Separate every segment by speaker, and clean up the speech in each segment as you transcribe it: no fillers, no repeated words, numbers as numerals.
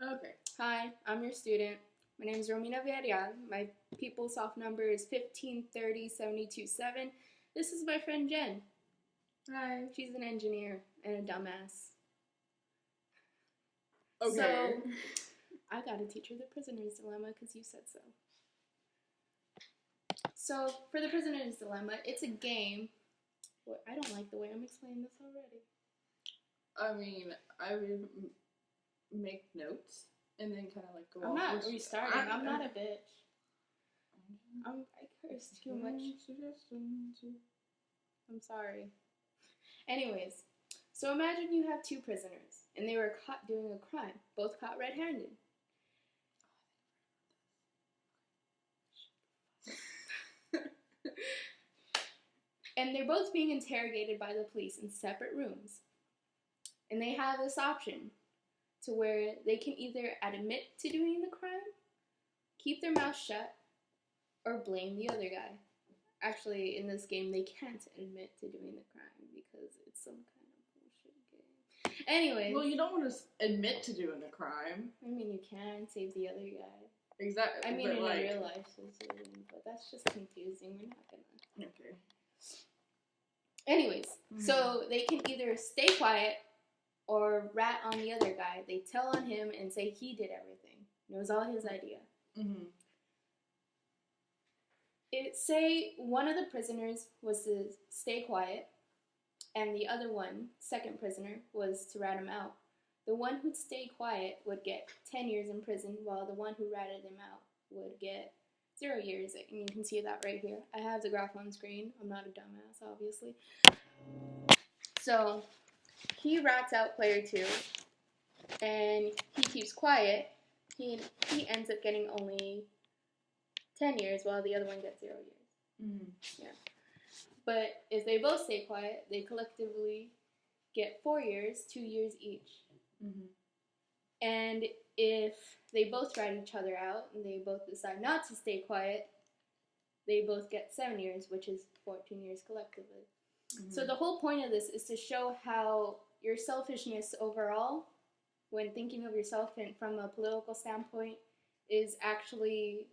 Speaker 1: Okay.
Speaker 2: Hi, I'm your student. My name is Romina Villarreal. My PeopleSoft number is 1530727. This is my friend Jen.
Speaker 1: Hi.
Speaker 2: She's an engineer and a dumbass.
Speaker 1: Okay.
Speaker 2: So, I gotta teach her the prisoner's dilemma because you said so. So, for the prisoner's dilemma, it's a game. Well, I don't like the way I'm explaining this already.
Speaker 1: I mean, I would make notes and then kind of like go
Speaker 2: I'm
Speaker 1: off.
Speaker 2: not restarting. I'm not a bitch. I curse too much. I'm sorry. Anyways, so imagine you have two prisoners, and they were caught doing a crime, both caught red-handed. And they're both being interrogated by the police in separate rooms. And they have this option to where they can either admit to doing the crime, keep their mouth shut, or blame the other guy. Actually, in this game, they can't admit to doing the crime because it's some kind of bullshit game. Anyways.
Speaker 1: Well, you don't want to admit to doing the crime.
Speaker 2: I mean, you can save the other guy.
Speaker 1: Exactly.
Speaker 2: I mean, in
Speaker 1: like,
Speaker 2: real life, but that's just confusing. We're not gonna.
Speaker 1: Okay.
Speaker 2: Anyways, so they can either stay quiet or rat on the other guy. They tell on him and say he did everything. It was all his idea. Say one of the prisoners was to stay quiet, and the other one, second prisoner, was to rat him out. The one who'd stay quiet would get 10 years in prison, while the one who ratted him out would get 0 years. And you can see that right here. I have the graph on screen. I'm not a dumbass, obviously. So, he rats out player 2, and he keeps quiet. He ends up getting only 10 years, while the other one gets 0 years. Yeah. But if they both stay quiet, they collectively get 4 years, 2 years each. And if they both rat each other out and they both decide not to stay quiet, they both get 7 years, which is 14 years collectively. So the whole point of this is to show how your selfishness overall, when thinking of yourself from a political standpoint, is actually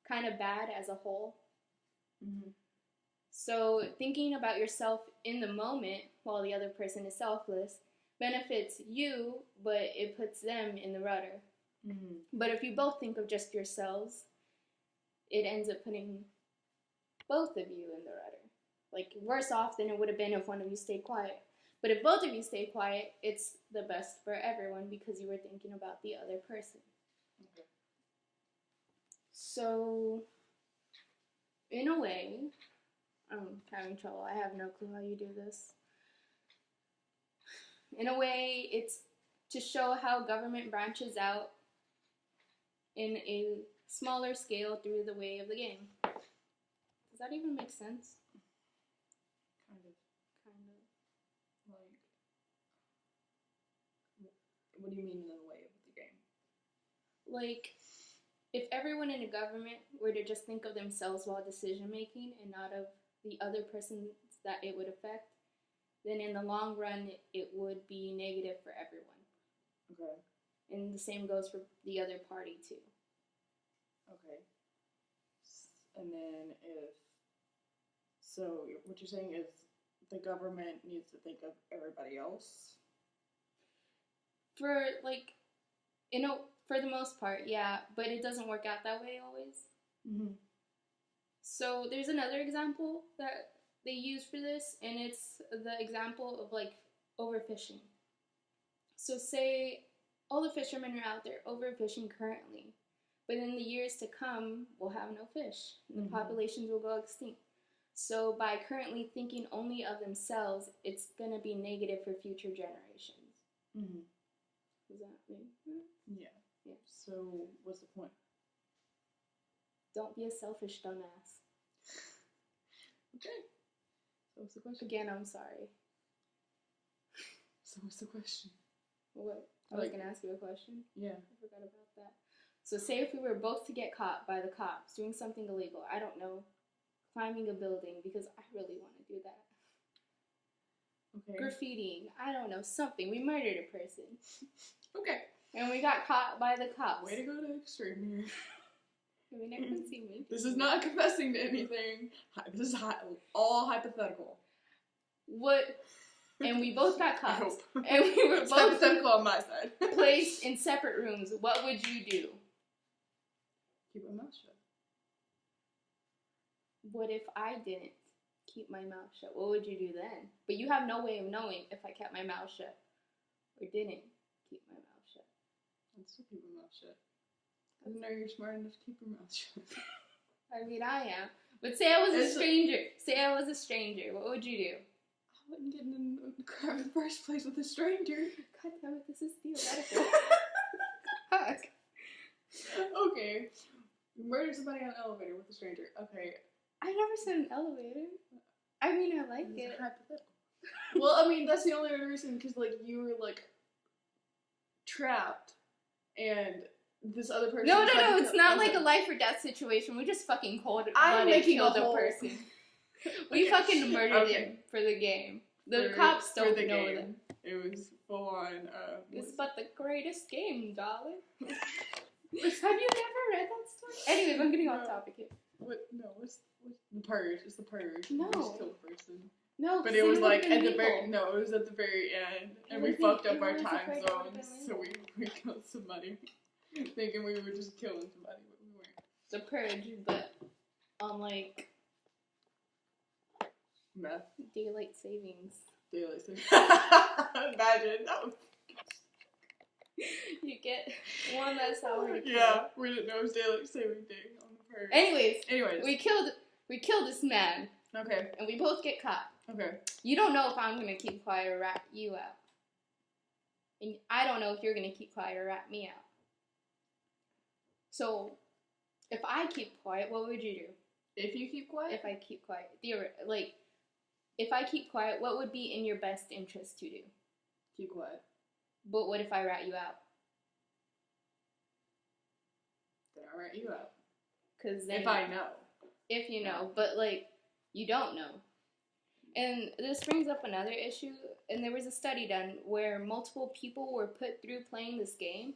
Speaker 2: kind of bad as a whole. So thinking about yourself in the moment while the other person is selfless benefits you, but it puts them in the rudder. But if you both think of just yourselves, it ends up putting both of you in the rudder. Like, worse off than it would have been if one of you stayed quiet. But if both of you stay quiet, it's the best for everyone because you were thinking about the other person. So, in a way, I'm having trouble. I have no clue how you do this. In a way, it's to show how government branches out in a smaller scale through the way of the game. Does that even make sense?
Speaker 1: Kind of. Like, what do you mean in the way of the game?
Speaker 2: Like, if everyone in a government were to just think of themselves while decision making and not of the other person that it would affect, then in the long run, it would be negative for everyone.
Speaker 1: Okay.
Speaker 2: And the same goes for the other party, too.
Speaker 1: Okay. And then so what you're saying is the government needs to think of everybody else?
Speaker 2: For the most part, yeah, but it doesn't work out that way always. So there's another example that they use for this, and it's the example of, like, overfishing. So say all the fishermen are out there overfishing currently, but in the years to come, we'll have no fish. The populations will go extinct. So by currently thinking only of themselves, it's going to be negative for future generations. Does that make sense?
Speaker 1: Yeah. So what's the point?
Speaker 2: Don't be a selfish dumbass.
Speaker 1: Okay. So what's the question?
Speaker 2: Again, I'm sorry.
Speaker 1: So what's the question?
Speaker 2: What? I was going to ask you a question.
Speaker 1: Yeah.
Speaker 2: I forgot about that. So say if we were both to get caught by the cops doing something illegal, I don't know, climbing a building, because I really want to do that.
Speaker 1: Okay.
Speaker 2: Graffitiing, I don't know, something. We murdered a person.
Speaker 1: Okay.
Speaker 2: And we got caught by the cops.
Speaker 1: Way to go to extreme here.
Speaker 2: We never see me.
Speaker 1: This is not confessing to anything. This is all hypothetical.
Speaker 2: What? And we both got
Speaker 1: I
Speaker 2: caught.
Speaker 1: hope.
Speaker 2: And we were
Speaker 1: It's
Speaker 2: both
Speaker 1: hypothetical on my side.
Speaker 2: placed in separate rooms. What would you do?
Speaker 1: Keep my mouth shut.
Speaker 2: What if I didn't keep my mouth shut? What would you do then? But you have no way of knowing if I kept my mouth shut or didn't keep my mouth shut.
Speaker 1: I'd still keep my mouth shut. I know you're smart enough to keep your mouth shut.
Speaker 2: I mean, I am. But say I was a stranger. Say I was a stranger. What would you do?
Speaker 1: I wouldn't get in the car in the first place with a stranger.
Speaker 2: God damn it, this is theoretical. Fuck.
Speaker 1: Okay. You murdered somebody on an elevator with a stranger. Okay.
Speaker 2: I never said an elevator. I mean, I like it.
Speaker 1: Hypothetical. Well, I mean, that's the only other reason, because, like, you were, like, trapped, and this other person...
Speaker 2: No, it's not like a life or death situation. We just fucking killed a person. We fucking murdered him for the game. The cops don't know that.
Speaker 1: It was full on.
Speaker 2: It's but the greatest game, darling. Have you never read that story? Anyways, I'm getting off topic here.
Speaker 1: What's the Purge? It's the Purge.
Speaker 2: No.
Speaker 1: You just killed a person.
Speaker 2: No,
Speaker 1: but it was like at the very it was at the very end, and we fucked up our time zones, so we killed somebody, thinking we were just killing somebody, but we weren't.
Speaker 2: The Purge, but on like
Speaker 1: meth,
Speaker 2: daylight savings.
Speaker 1: Daylight savings. Imagine that was.
Speaker 2: You get one less hour.
Speaker 1: Yeah, we didn't know it was daylight saving day on the Purge.
Speaker 2: Anyways, we killed this man.
Speaker 1: Okay.
Speaker 2: And we both get caught.
Speaker 1: Okay.
Speaker 2: You don't know if I'm gonna keep quiet or rat you out. And I don't know if you're gonna keep quiet or rat me out. So, if I keep quiet, what would you do?
Speaker 1: If you keep quiet?
Speaker 2: If I keep quiet. If I keep quiet, what would be in your best interest to do?
Speaker 1: Keep quiet.
Speaker 2: But what if I rat you out?
Speaker 1: Then I'll rat you out.
Speaker 2: 'Cause then
Speaker 1: if I know.
Speaker 2: If you know. But, like, you don't know. And this brings up another issue. And there was a study done where multiple people were put through playing this game.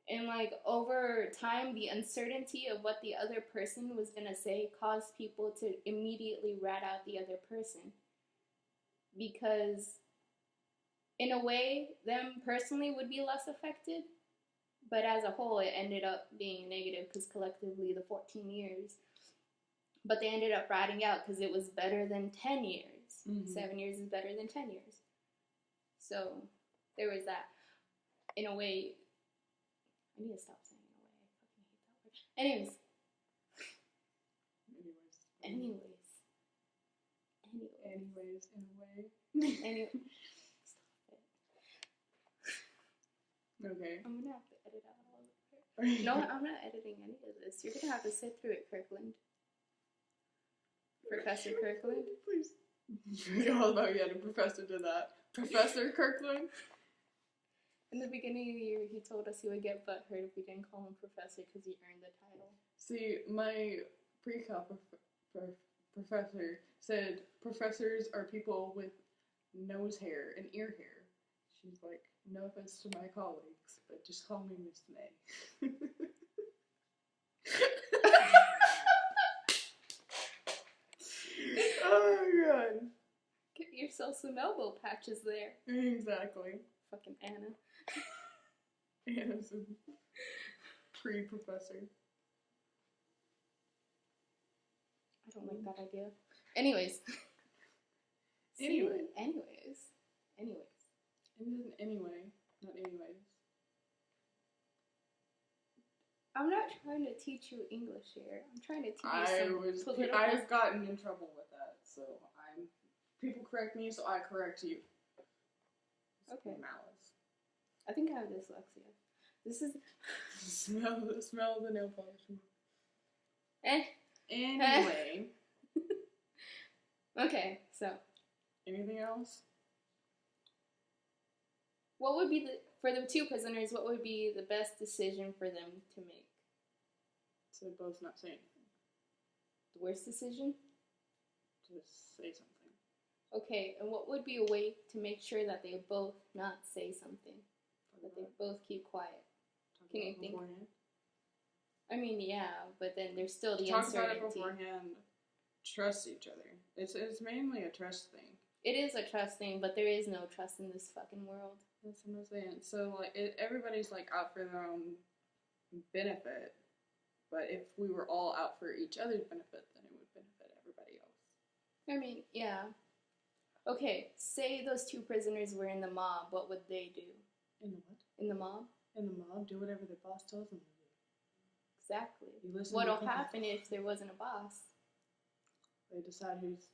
Speaker 2: And, like, over time, the uncertainty of what the other person was going to say caused people to immediately rat out the other person. Because, in a way, them personally would be less affected. But as a whole, it ended up being negative because collectively the 14 years. But they ended up ratting out because it was better than 10 years. Mm-hmm. 7 years is better than 10 years. So, there was that. In a way, I need to stop saying in a way. I fucking hate that word. Anyways,
Speaker 1: in a way.
Speaker 2: Anyway. Stop it.
Speaker 1: Okay.
Speaker 2: I'm gonna have to edit out all of it. No, I'm not editing any of this. You're gonna have to sit through it, Kirkland. Professor Kirkland.
Speaker 1: Please. You're all about the professor to that. Professor Kirkland?
Speaker 2: In the beginning of the year, he told us he would get butthurt if we didn't call him professor because he earned the title.
Speaker 1: See, my pre-cal professor said professors are people with nose hair and ear hair. She's like, no offense to my colleagues, but just call me Miss May. Oh my god.
Speaker 2: Get yourself some elbow patches there.
Speaker 1: Exactly.
Speaker 2: Fucking Anna.
Speaker 1: Anna's a pre-professor.
Speaker 2: I don't like that idea. Anyways.
Speaker 1: Anyway.
Speaker 2: Anyways.
Speaker 1: Anyway. Not anyways.
Speaker 2: I'm not trying to teach you English here. I'm trying to teach you some political...
Speaker 1: I've gotten in trouble with that, so people correct me, so I correct you.
Speaker 2: Okay.
Speaker 1: Malice.
Speaker 2: I think I have dyslexia. This is...
Speaker 1: smell of the nail polish.
Speaker 2: Anyway. Okay, so.
Speaker 1: Anything else?
Speaker 2: What would be for the two prisoners, what would be the best decision for them to make?
Speaker 1: To both not say anything.
Speaker 2: The worst decision?
Speaker 1: Just say something.
Speaker 2: Okay, and what would be a way to make sure that they both not say something?
Speaker 1: For
Speaker 2: but they both keep quiet. Can you think?
Speaker 1: Beforehand?
Speaker 2: I mean, yeah, but then there's still the
Speaker 1: Talk
Speaker 2: uncertainty.
Speaker 1: about it beforehand. Trust each other. It's mainly a trust thing.
Speaker 2: It is a trust thing, but there is no trust in this fucking world.
Speaker 1: That's what I'm saying. So, like, everybody's, like, out for their own benefit. But if we were all out for each other's benefit, then it would benefit everybody else.
Speaker 2: I mean, yeah. Okay, say those two prisoners were in the mob. What would they do?
Speaker 1: In the what?
Speaker 2: In the mob?
Speaker 1: In the mob, do whatever the boss tells them to do.
Speaker 2: Exactly.
Speaker 1: You listen
Speaker 2: What'll
Speaker 1: to
Speaker 2: happen if there wasn't a boss?
Speaker 1: They decide who's...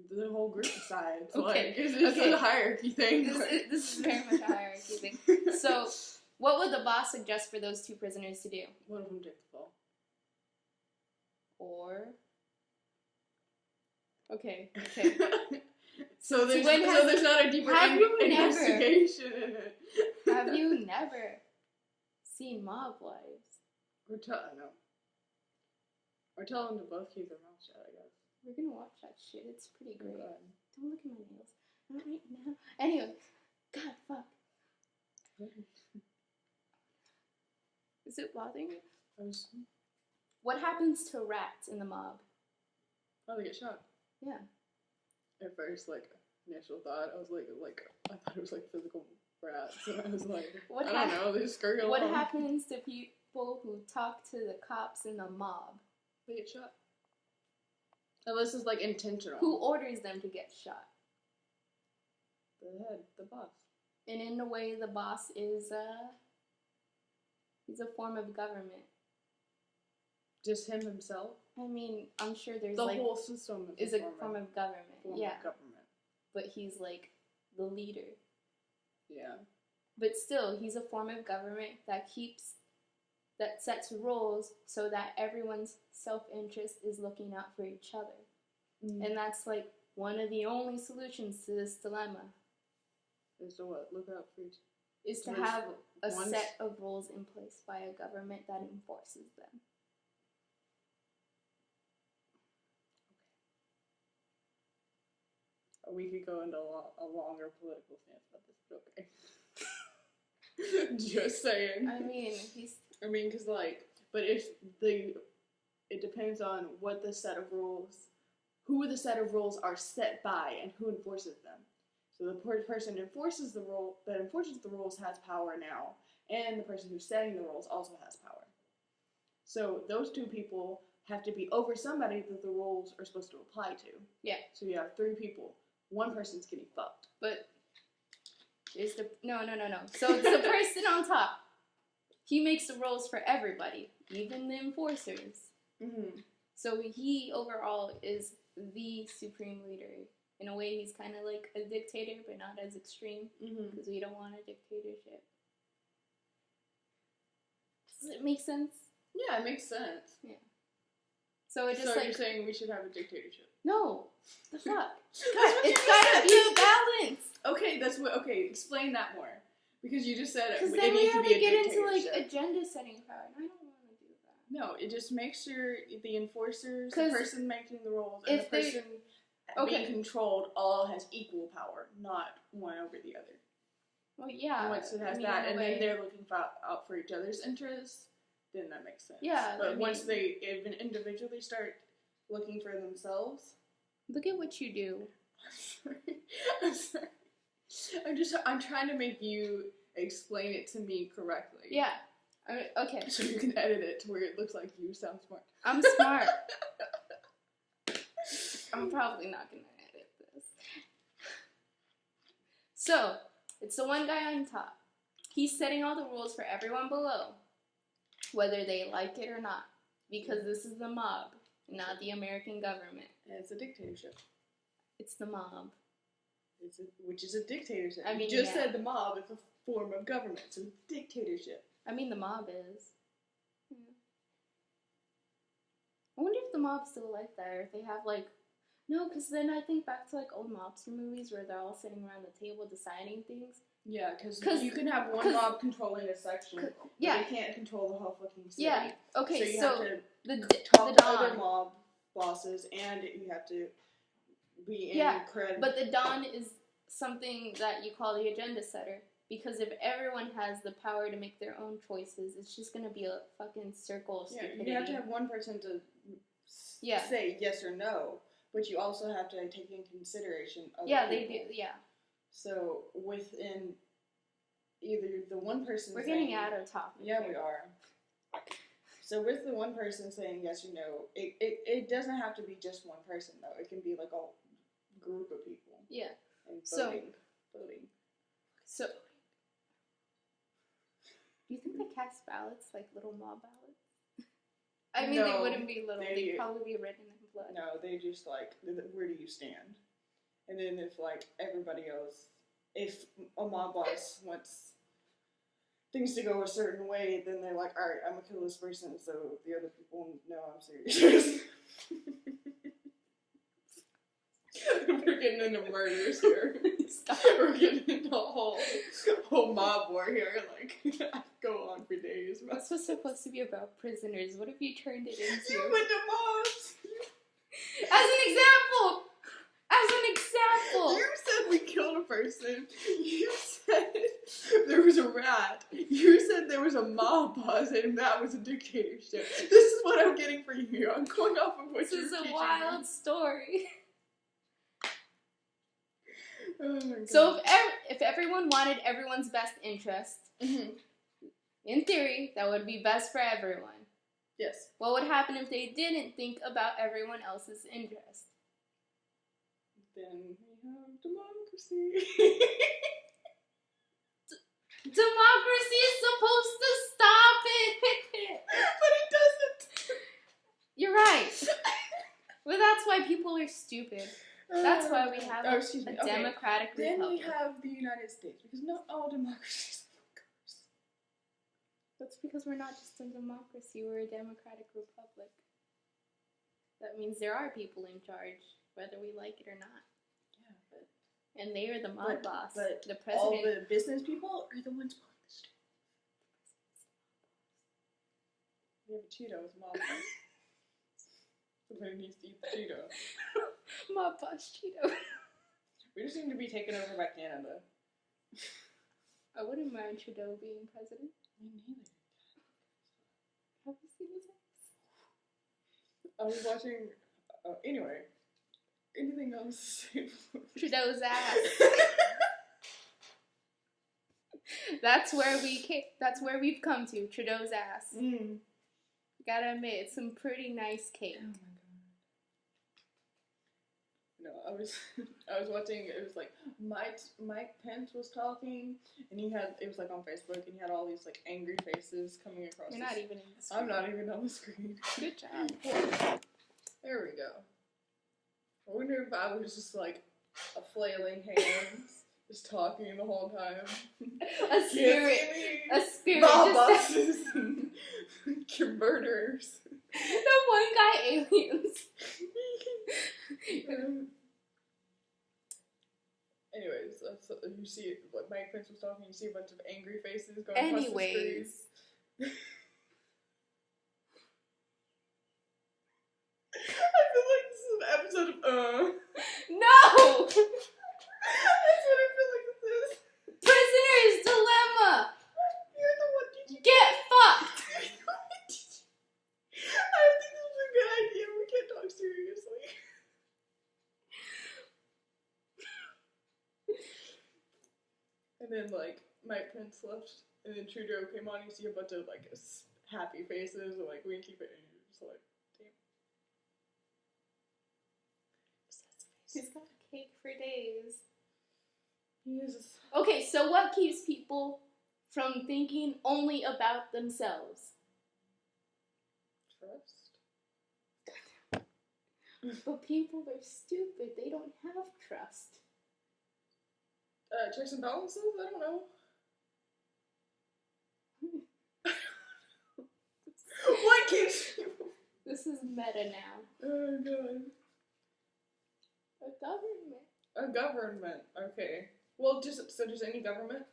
Speaker 1: The whole group decides.
Speaker 2: Okay,
Speaker 1: Like, it's a hierarchy thing.
Speaker 2: This is very much a hierarchy thing. So, what would the boss suggest for those two prisoners to do?
Speaker 1: One of them take the fall.
Speaker 2: Or... Okay.
Speaker 1: So there's not a deeper investigation in it.
Speaker 2: Have you never seen Mob Wives?
Speaker 1: Or tell them to both keep their mouth shut, I guess.
Speaker 2: We're gonna watch that shit. It's pretty great.
Speaker 1: God.
Speaker 2: Don't look at my nails. Not right now. Anyway, God, fuck. Is it bothering you? What happens to rats in the mob?
Speaker 1: Oh, they get shot.
Speaker 2: Yeah.
Speaker 1: At first, like, initial thought, I was like, I thought it was like physical rats. And I was like, I don't know, they just scurry along.
Speaker 2: What happens to people who talk to the cops in the mob?
Speaker 1: They get shot. Unless it's like intentional.
Speaker 2: Who orders them to get shot?
Speaker 1: The head, the boss.
Speaker 2: And in a way, the boss is he's a form of government.
Speaker 1: Just him himself?
Speaker 2: I mean, I'm sure there's
Speaker 1: the
Speaker 2: like...
Speaker 1: whole system
Speaker 2: is a form of government.
Speaker 1: Form
Speaker 2: yeah.
Speaker 1: of government.
Speaker 2: But he's like the leader.
Speaker 1: Yeah.
Speaker 2: But still, he's a form of government that sets rules so that everyone's self-interest is looking out for each other. Mm. And that's like one of the only solutions to this dilemma.
Speaker 1: Is to what? Look out for each other.
Speaker 2: Is to have a set of rules in place by a government that enforces them.
Speaker 1: We could go into a longer political stance about this, but okay. Just saying.
Speaker 2: I mean,
Speaker 1: because it depends on what the set of rules, who the set of rules are set by, and who enforces them. So the person that enforces the rules has power now, and the person who's setting the rules also has power. So those two people have to be over somebody that the rules are supposed to apply to.
Speaker 2: Yeah.
Speaker 1: So you have three people. One person's getting fucked.
Speaker 2: But there's no. So it's the person on top. He makes the rules for everybody, even the enforcers. Mm-hmm. So he overall is the supreme leader. In a way, he's kind of like a dictator, but not as extreme, because we don't want a dictatorship. Does it make sense?
Speaker 1: Yeah, it makes sense.
Speaker 2: Yeah. So it just
Speaker 1: you're saying we should have a dictatorship?
Speaker 2: No. The fuck? God, it's gotta be balanced.
Speaker 1: Okay, explain that more. Because you just said it
Speaker 2: needs
Speaker 1: to be a dictatorship.
Speaker 2: Because then we have to get into like agenda setting power, and I don't want to do that.
Speaker 1: No, it just makes sure the enforcers, the person making the rules, and the person being controlled all has equal power, not one over the other.
Speaker 2: Well, yeah.
Speaker 1: And once it has that, and then they're looking out for each other's interests, then that makes sense.
Speaker 2: Yeah.
Speaker 1: But once they even individually start looking for themselves.
Speaker 2: Look at what you do.
Speaker 1: I'm sorry. I'm trying to make you explain it to me correctly.
Speaker 2: Yeah. Okay.
Speaker 1: So you can edit it to where it looks like you sound smart.
Speaker 2: I'm smart. I'm probably not going to edit this. So, it's the one guy on top. He's setting all the rules for everyone below, whether they like it or not, because this is the mob, not the American government.
Speaker 1: And it's a dictatorship.
Speaker 2: It's the mob.
Speaker 1: Which is a dictatorship.
Speaker 2: I mean,
Speaker 1: you just said the mob is a form of government, so dictatorship.
Speaker 2: I mean, the mob is. Yeah. I wonder if the mob's still like that, or if they have like... No, because then I think back to like old mobster movies where they're all sitting around the table deciding things.
Speaker 1: Yeah, because you can have one mob controlling a section, but they can't control the whole fucking city.
Speaker 2: Yeah, okay,
Speaker 1: so you have to talk
Speaker 2: the
Speaker 1: to other mob bosses, and you have to be in cred.
Speaker 2: But the Don is something that you call the agenda setter. Because if everyone has the power to make their own choices, it's just gonna be a fucking circle of stupidity.
Speaker 1: You have to have one person to
Speaker 2: Yeah.
Speaker 1: say yes or no, but you also have to take in consideration other
Speaker 2: Yeah,
Speaker 1: people.
Speaker 2: they do. Yeah.
Speaker 1: So within either the one person
Speaker 2: We're
Speaker 1: saying,
Speaker 2: getting out of topic.
Speaker 1: yeah,
Speaker 2: here.
Speaker 1: we are. So with the one person saying yes or no, it doesn't have to be just one person though. It can be like a group of people.
Speaker 2: Yeah.
Speaker 1: And
Speaker 2: So-
Speaker 1: voting.
Speaker 2: So, do you think they cast ballots like little mob ballots? I mean, they
Speaker 1: No,
Speaker 2: wouldn't be little. They'd probably be written in blood.
Speaker 1: No, they just like, where do you stand? And then if like everybody else, if a mob boss wants things to go a certain way, then they're like, all right, I'm gonna kill this person, so the other people know I'm serious. We're getting into murders here.
Speaker 2: Stop.
Speaker 1: We're getting into a whole mob war here. Like, go on for days.
Speaker 2: This was supposed to be about prisoners. What have you turned it into?
Speaker 1: You went to mobs.
Speaker 2: As an example! As an example!
Speaker 1: You said we killed a person. You said there was a rat. You said there was a mob boss and that was a dictatorship. This is what I'm getting for you. I'm going off of what
Speaker 2: This
Speaker 1: you're
Speaker 2: is a
Speaker 1: teaching
Speaker 2: wild
Speaker 1: me.
Speaker 2: story.
Speaker 1: Oh my God.
Speaker 2: So if everyone wanted everyone's best interest, in theory, that would be best for everyone.
Speaker 1: Yes.
Speaker 2: What would happen if they didn't think about everyone else's interest?
Speaker 1: Then we have democracy.
Speaker 2: Democracy is supposed to stop it!
Speaker 1: But it doesn't.
Speaker 2: You're right. Well, that's why people are stupid. That's why we have a
Speaker 1: Okay.
Speaker 2: democratic
Speaker 1: Then
Speaker 2: republic.
Speaker 1: we have the United States, because not all democracies are fuckers.
Speaker 2: That's because we're not just a democracy, we're a democratic republic. That means there are people in charge, whether we like it or not.
Speaker 1: Yeah, but
Speaker 2: And they are the mob boss.
Speaker 1: but
Speaker 2: The
Speaker 1: all
Speaker 2: president.
Speaker 1: the business people are the ones pulling the strings. We have a Cheeto as mob boss. Somebody needs to eat the Cheeto.
Speaker 2: Mob boss Cheeto.
Speaker 1: We just seem to be taken over by Canada.
Speaker 2: I wouldn't mind Trudeau being president.
Speaker 1: Me neither.
Speaker 2: Have you seen his ass?
Speaker 1: I was watching. Anyway, anything else to say before we-
Speaker 2: Trudeau's ass. That's where we've come to. Trudeau's ass. Gotta admit, it's some pretty nice cake.
Speaker 1: Oh my God. No, I was watching. It was like Mike Pence was talking, and it was like on Facebook, and he had all these like angry faces coming across.
Speaker 2: You're not even in the screen.
Speaker 1: I'm not even on the screen.
Speaker 2: Good job.
Speaker 1: There we go. I wonder if I was just like a flailing hands, just talking the whole time.
Speaker 2: A spirit. A spirit.
Speaker 1: Mob
Speaker 2: Just
Speaker 1: bosses and murderers.
Speaker 2: the one guy aliens.
Speaker 1: Anyways, you see what Mike Pence was talking. You see a bunch of angry faces going across the screen.
Speaker 2: Anyways.
Speaker 1: I feel like this is an episode of
Speaker 2: No!
Speaker 1: That's what I feel like this is.
Speaker 2: Prisoner's dilemma.
Speaker 1: You're the one teaching.
Speaker 2: Get fucked.
Speaker 1: You're the one teaching. I don't think this was a good idea. We can't talk seriously. And then like Mike Pence left, and then Trudeau came on. You see a bunch of like happy faces or like winky faces. And you're just like, damn.
Speaker 2: He's got cake for days.
Speaker 1: He is.
Speaker 2: Okay, so what keeps people from thinking only about themselves?
Speaker 1: Trust.
Speaker 2: But people are stupid. They don't have trust.
Speaker 1: Checks and balances? I don't know. What keeps you?
Speaker 2: This is meta now.
Speaker 1: Oh god.
Speaker 2: A government.
Speaker 1: A government. Okay. Well, just any government.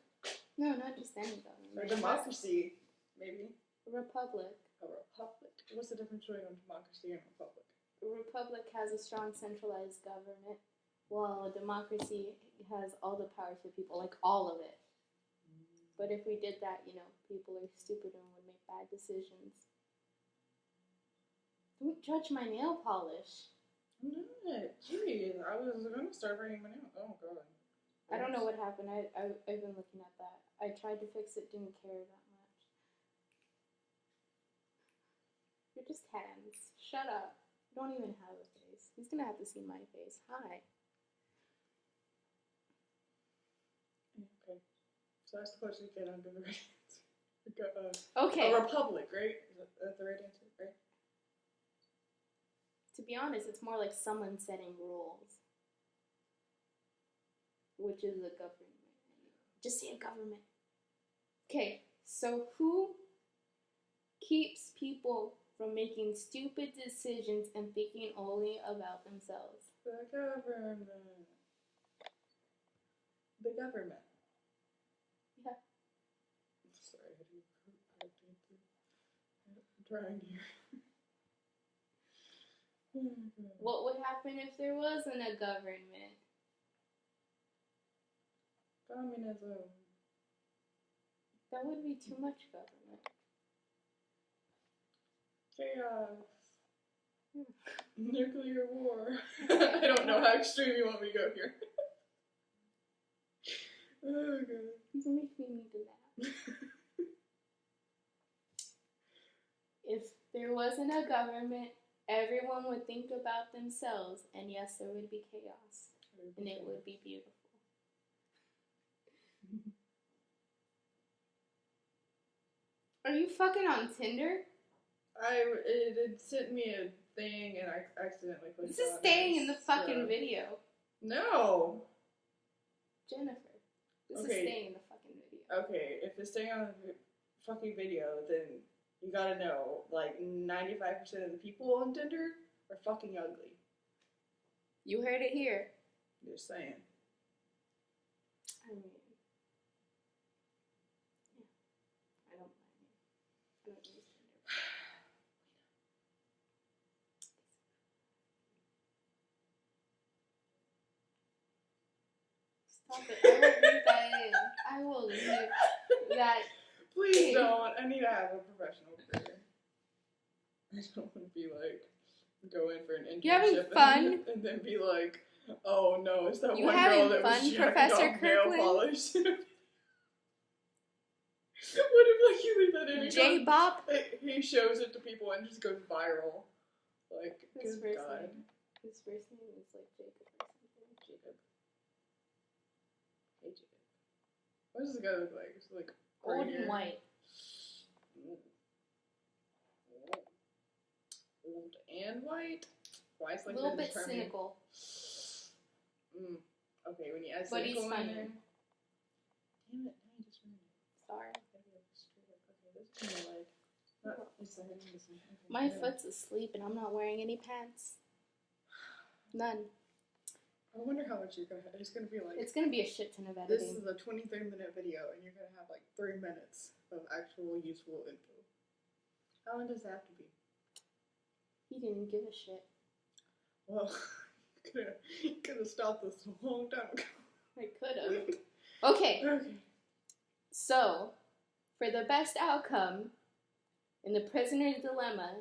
Speaker 2: No, not just any government.
Speaker 1: Or democracy, maybe.
Speaker 2: A republic.
Speaker 1: A republic. What's the difference between a democracy and a republic?
Speaker 2: A republic has a strong centralized government, while a democracy has all the power to the people, like all of it. But if we did that, people are stupid and would make bad decisions. Don't judge my nail polish.
Speaker 1: I'm not. Jeez, I was gonna start writing my nails. Oh god.
Speaker 2: I don't know what happened. I've been looking at that. I tried to fix it, didn't care that much. You're just hands. Shut up. You don't even have a face. He's gonna have to see my face. Hi.
Speaker 1: Okay. So that's the question again. I'm gonna write it.
Speaker 2: Okay.
Speaker 1: A republic, right? Is that the right answer, right?
Speaker 2: To be honest, it's more like someone setting rules. Which is a government. Just say a government. Okay, so who keeps people from making stupid decisions and thinking only about themselves?
Speaker 1: The government. The government.
Speaker 2: Yeah.
Speaker 1: Sorry, I'm trying here.
Speaker 2: What would happen if there wasn't a government?
Speaker 1: Communism.
Speaker 2: That would be too much government.
Speaker 1: Chaos. Nuclear war. I don't know how extreme you want me to go here. Oh god.
Speaker 2: You make me need to laugh. If there wasn't a government, everyone would think about themselves, and yes, there would be chaos, and it would be beautiful. Are you fucking on Tinder?
Speaker 1: It sent me a thing and I accidentally clicked on it.
Speaker 2: This is staying in the fucking video.
Speaker 1: No!
Speaker 2: Jennifer, this is
Speaker 1: Okay.
Speaker 2: staying in the fucking video.
Speaker 1: Okay, if it's staying on the fucking video, then you gotta know, like, 95% of the people on Tinder are fucking ugly.
Speaker 2: You heard it here.
Speaker 1: Just saying.
Speaker 2: I mean, yeah, I don't mind. I don't use Tinder. Stop it. I will leave that in. I will leave that.
Speaker 1: Please don't. I need to have a professional career. I don't want to be like, go in for an internship
Speaker 2: You having fun?
Speaker 1: and then be like, oh no, it's that
Speaker 2: You
Speaker 1: one
Speaker 2: having
Speaker 1: girl that
Speaker 2: fun,
Speaker 1: was
Speaker 2: Professor
Speaker 1: off nail
Speaker 2: Kirkland?
Speaker 1: polish. What if like you leave that in? and
Speaker 2: J Bop.
Speaker 1: he shows it to people and just goes viral. Like,
Speaker 2: His
Speaker 1: good
Speaker 2: first
Speaker 1: God.
Speaker 2: name. His first name is like Jacob or something.
Speaker 1: Jacob. Hey Jacob. What does this guy look like? It's like
Speaker 2: Old
Speaker 1: gray
Speaker 2: and
Speaker 1: hair.
Speaker 2: white.
Speaker 1: Old and white? Why is
Speaker 2: A
Speaker 1: like
Speaker 2: little
Speaker 1: that
Speaker 2: bit
Speaker 1: determined?
Speaker 2: cynical.
Speaker 1: Okay, when you add
Speaker 2: But he's
Speaker 1: cynical in
Speaker 2: funny.
Speaker 1: there. Damn it, now you just ruined it.
Speaker 2: Sorry.
Speaker 1: Gotta be like straight up. Okay, this is kind of like. Not, it's like this one. Okay,
Speaker 2: My
Speaker 1: yeah.
Speaker 2: foot's asleep and I'm not wearing any pants. None.
Speaker 1: I wonder how much you're gonna have. It's gonna be like.
Speaker 2: It's gonna be a shit ton of
Speaker 1: This
Speaker 2: editing.
Speaker 1: is a 23-minute video, and you're gonna have like 3 minutes of actual useful info. How long does that have to be?
Speaker 2: He didn't give a shit.
Speaker 1: Well, you could have stopped this a long time ago.
Speaker 2: I could have. Okay,
Speaker 1: Okay.
Speaker 2: so for the best outcome in the prisoner's dilemma,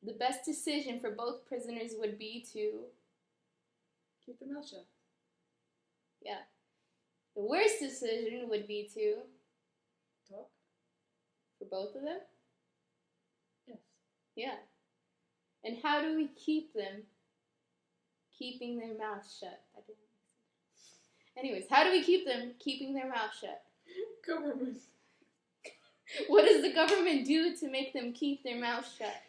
Speaker 2: the best decision for both prisoners would be to,
Speaker 1: Keep the mouth shut.
Speaker 2: yeah. The worst decision would be to,
Speaker 1: Talk?
Speaker 2: for both of them?
Speaker 1: Yes.
Speaker 2: Yeah. And how do we keep them keeping their mouths shut? That didn't make sense. Anyways, how do we keep them keeping their mouth shut?
Speaker 1: Government.
Speaker 2: What does the government do to make them keep their mouth shut?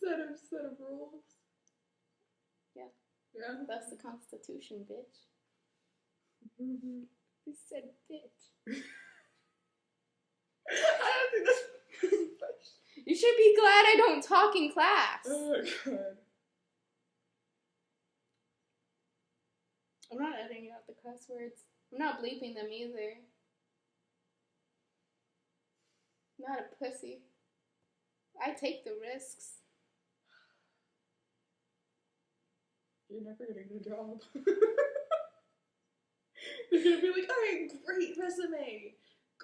Speaker 1: Set of rules.
Speaker 2: Yeah.
Speaker 1: Yeah.
Speaker 2: That's the Constitution, bitch.
Speaker 1: Mm-hmm.
Speaker 2: Who said bitch?
Speaker 1: I don't think that's.
Speaker 2: You should be glad I don't talk in class.
Speaker 1: Oh god.
Speaker 2: I'm not editing out the cuss words. I'm not bleeping them either. I'm not a pussy. I take the risks.
Speaker 1: You're never gonna get a job. They're gonna be like, alright, great resume.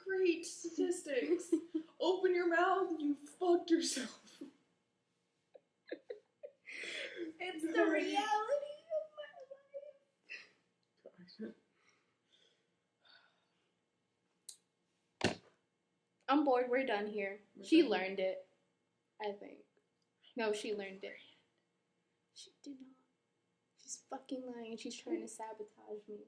Speaker 1: great statistics. Open your mouth, you fucked yourself.
Speaker 2: It's the reality of my life. I'm bored. We're done here. She learned it, I think. No, she learned it. She did not. She's fucking lying. She's trying to sabotage me.